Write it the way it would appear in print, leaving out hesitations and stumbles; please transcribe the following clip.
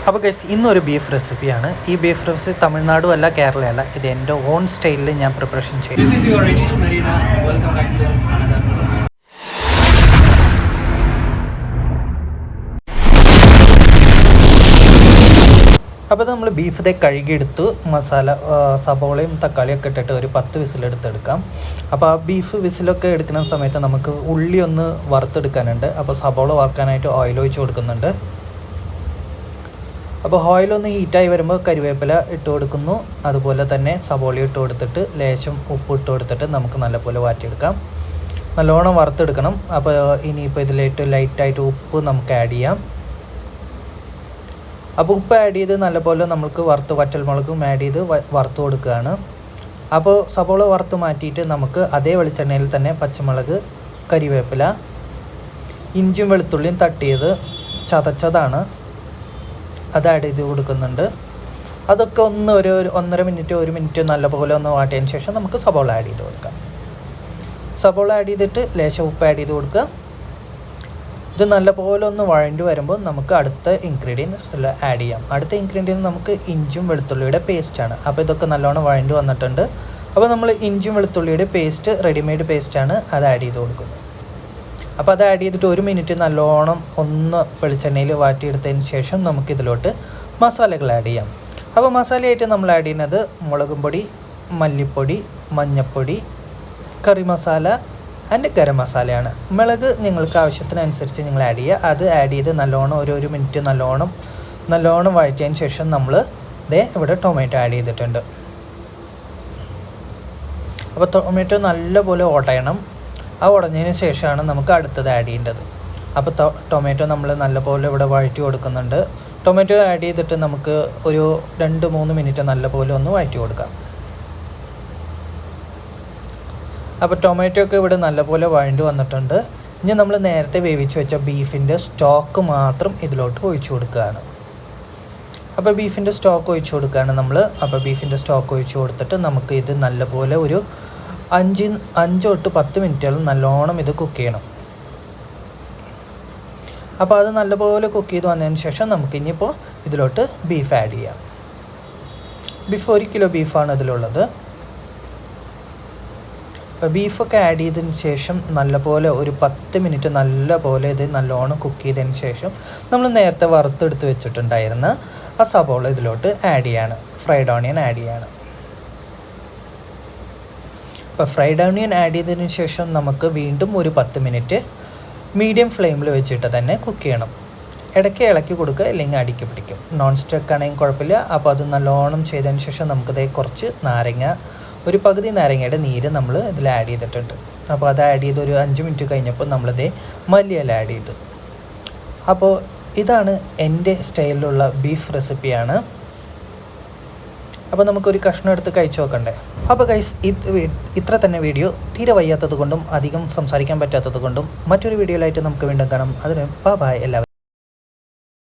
അപ്പോൾ ഗൈസ് ഇന്നൊരു ബീഫ് റെസിപ്പിയാണ്. ഈ ബീഫ് റെസിപ്പി തമിഴ്നാടും അല്ല കേരളയല്ല, ഇത് എൻ്റെ ഓൺ സ്റ്റൈലിൽ ഞാൻ പ്രിപ്പറേഷൻ ചെയ്തു. അപ്പോൾ നമ്മൾ ബീഫ് ഇതേ കഴുകിയെടുത്ത് മസാല സബോളയും തക്കാളിയൊക്കെ ഇട്ടിട്ട് ഒരു 10 വിസിലെടുത്തെടുക്കാം. അപ്പോൾ ആ ബീഫ് വിസിലൊക്കെ എടുക്കുന്ന സമയത്ത് നമുക്ക് ഉള്ളി ഒന്ന് വറുത്തെടുക്കാനുണ്ട്. അപ്പോൾ സബോള വറുക്കാനായിട്ട് ഓയിൽ ഒഴിച്ച് കൊടുക്കുന്നുണ്ട്. അപ്പോൾ ഓയിലൊന്ന് ഹീറ്റായി വരുമ്പോൾ കരിവേപ്പില ഇട്ട് കൊടുക്കുന്നു. അതുപോലെ തന്നെ സബോള ഇട്ട് കൊടുത്തിട്ട് ലേശം ഉപ്പ് ഇട്ട് കൊടുത്തിട്ട് നമുക്ക് നല്ലപോലെ വാറ്റിയെടുക്കാം. നല്ലോണം വറുത്തെടുക്കണം. അപ്പോൾ ഇനിയിപ്പോൾ ഇതിലേക്ക് ലൈറ്റായിട്ട് ഉപ്പ് നമുക്ക് ആഡ് ചെയ്യാം. അപ്പോൾ ഉപ്പ് ആഡ് ചെയ്ത് നല്ലപോലെ നമുക്ക് വറ്റൽമുളകും ആഡ് ചെയ്ത് വറുത്ത് കൊടുക്കുകയാണ്. അപ്പോൾ സബോള വറുത്ത് മാറ്റിയിട്ട് നമുക്ക് അതേ വെളിച്ചെണ്ണയിൽ തന്നെ പച്ചമുളക്, കരിവേപ്പില, ഇഞ്ചിയും വെളുത്തുള്ളിയും തട്ടിയത് ചതച്ചതാണ്, അത് ആഡ് ചെയ്ത് കൊടുക്കുന്നുണ്ട്. അതൊക്കെ ഒന്ന് ഒരു 1.5 മിനിറ്റ് നല്ലപോലെ ഒന്ന് വാട്ടിയതിന് ശേഷം നമുക്ക് സബോള ആഡ് ചെയ്ത് കൊടുക്കാം. സബോള ആഡ് ചെയ്തിട്ട് ലേശം ഉപ്പ് ആഡ് ചെയ്ത് കൊടുക്കുക. ഇത് നല്ലപോലെ ഒന്ന് വഴണ്ടി വരുമ്പോൾ നമുക്ക് അടുത്ത ഇൻഗ്രീഡിയൻസ് ആഡ് ചെയ്യാം. അടുത്ത ഇൻഗ്രീഡിയൻറ്റ് നമുക്ക് ഇഞ്ചും വെളുത്തുള്ളിയുടെ പേസ്റ്റാണ്. അപ്പോൾ ഇതൊക്കെ നല്ലോണം വഴണ്ടി വന്നിട്ടുണ്ട്. അപ്പോൾ നമ്മൾ ഇഞ്ചും വെളുത്തുള്ളിയുടെ പേസ്റ്റ് റെഡിമെയ്ഡ് പേസ്റ്റാണ്, അത് ആഡ് ചെയ്ത് കൊടുക്കുന്നത്. അപ്പോൾ അത് ആഡ് ചെയ്തിട്ട് 1 മിനിറ്റ് നല്ലോണം ഒന്ന് വെളിച്ചെണ്ണയിൽ വാട്ടിയെടുത്തതിന് ശേഷം നമുക്കിതിലോട്ട് മസാലകൾ ആഡ് ചെയ്യാം. അപ്പോൾ മസാലയായിട്ട് നമ്മൾ ആഡ് ചെയ്യുന്നത് മുളകും പൊടി, മല്ലിപ്പൊടി, മഞ്ഞൾപ്പൊടി, കറി മസാല ആൻഡ് ഗരം മസാലയാണ്. മുളക് നിങ്ങൾക്ക് ആവശ്യത്തിനനുസരിച്ച് നിങ്ങൾ ആഡ് ചെയ്യുക. അത് ആഡ് ചെയ്ത് നല്ലോണം 1 മിനിറ്റ് നല്ലോണം വഴറ്റിയതിന് ശേഷം നമ്മൾ ഇവിടെ ടൊമാറ്റോ ആഡ് ചെയ്തിട്ടുണ്ട്. അപ്പോൾ ടൊമാറ്റോ നല്ലപോലെ ഉടയണം. ആ ഉടഞ്ഞതിന് ശേഷമാണ് നമുക്ക് അടുത്തത് ആഡ് ചെയ്യേണ്ടത്. അപ്പോൾ ടൊമാറ്റോ നമ്മൾ നല്ലപോലെ ഇവിടെ വഴറ്റി കൊടുക്കുന്നുണ്ട്. ടൊമാറ്റോ ആഡ് ചെയ്തിട്ട് നമുക്ക് ഒരു 2-3 മിനിറ്റ് നല്ലപോലെ ഒന്ന് വഴറ്റി കൊടുക്കാം. അപ്പോൾ ടൊമാറ്റോ ഒക്കെ ഇവിടെ നല്ലപോലെ വഴണ്ടി വന്നിട്ടുണ്ട്. ഇനി നമ്മൾ നേരത്തെ വേവിച്ച് വെച്ച ബീഫിൻ്റെ സ്റ്റോക്ക് മാത്രം ഇതിലോട്ട് ഒഴിച്ചു കൊടുക്കുകയാണ്. അപ്പോൾ ബീഫിൻ്റെ സ്റ്റോക്ക് ഒഴിച്ചു കൊടുക്കുകയാണ് നമ്മൾ. അപ്പോൾ ബീഫിൻ്റെ സ്റ്റോക്ക് ഒഴിച്ചു കൊടുത്തിട്ട് നമുക്ക് ഇത് നല്ലപോലെ ഒരു 5 തൊട്ട് 10 മിനിറ്റുകൾ നല്ലോണം ഇത് കുക്ക് ചെയ്യണം. അപ്പോൾ അത് നല്ലപോലെ കുക്ക് ചെയ്ത് വന്നതിന് ശേഷം നമുക്ക് ഇനിയിപ്പോൾ ഇതിലോട്ട് ബീഫ് ആഡ് ചെയ്യാം. ബീഫ് 1 കിലോ ബീഫാണ് ഇതിലുള്ളത്. അപ്പോൾ ബീഫൊക്കെ ആഡ് ചെയ്തതിന് ശേഷം നല്ലപോലെ ഒരു 10 മിനിറ്റ് നല്ലപോലെ ഇത് നല്ലോണം കുക്ക് ചെയ്തതിന് ശേഷം നമ്മൾ നേരത്തെ വറുത്തെടുത്ത് വെച്ചിട്ടുണ്ടായിരുന്ന ആ സബോള ഇതിലോട്ട് ആഡ് ചെയ്യാണ്. ഫ്രൈഡ് ഓണിയൻ ആഡ് ചെയ്യാണ്. അപ്പോൾ ഫ്രൈഡ് ഓണിയൻ ആഡ് ചെയ്തതിന് ശേഷം നമുക്ക് വീണ്ടും ഒരു 10 മിനിറ്റ് മീഡിയം ഫ്ലെയിമിൽ വെച്ചിട്ട് തന്നെ കുക്ക് ചെയ്യണം. ഇടയ്ക്ക് ഇളക്കി കൊടുക്കുക, അല്ലെങ്കിൽ അടിക്ക് പിടിക്കും. നോൺ സ്റ്റിക്ക് ആണെങ്കിൽ കുഴപ്പമില്ല. അപ്പോൾ അത് നല്ലോണം ചെയ്തതിന് ശേഷം നമുക്കത് കുറച്ച് ഒരു പകുതി നാരങ്ങയുടെ നീര് നമ്മൾ ഇതിൽ ആഡ് ചെയ്തിട്ടുണ്ട്. അപ്പോൾ അത് ആഡ് ചെയ്ത് ഒരു 5 മിനിറ്റ് കഴിഞ്ഞപ്പോൾ നമ്മളിത് മല്ലിയില ആഡ് ചെയ്തു. അപ്പോൾ ഇതാണ് എൻ്റെ സ്റ്റൈലിലുള്ള ബീഫ് റെസിപ്പിയാണ്. അപ്പോൾ നമുക്കൊരു കഷ്ണം എടുത്ത് കഴിച്ചു നോക്കണ്ടേ. അപ്പോൾ ഗൈസ് ഇത്ര തന്നെ വീഡിയോ. തീരെ വയ്യാത്തത് കൊണ്ടും അധികം സംസാരിക്കാൻ പറ്റാത്തത് കൊണ്ടും മറ്റൊരു വീഡിയോയിലായിട്ട് നമുക്ക് വീണ്ടും കാണാം. അതിന് ബൈ എല്ലാവരും.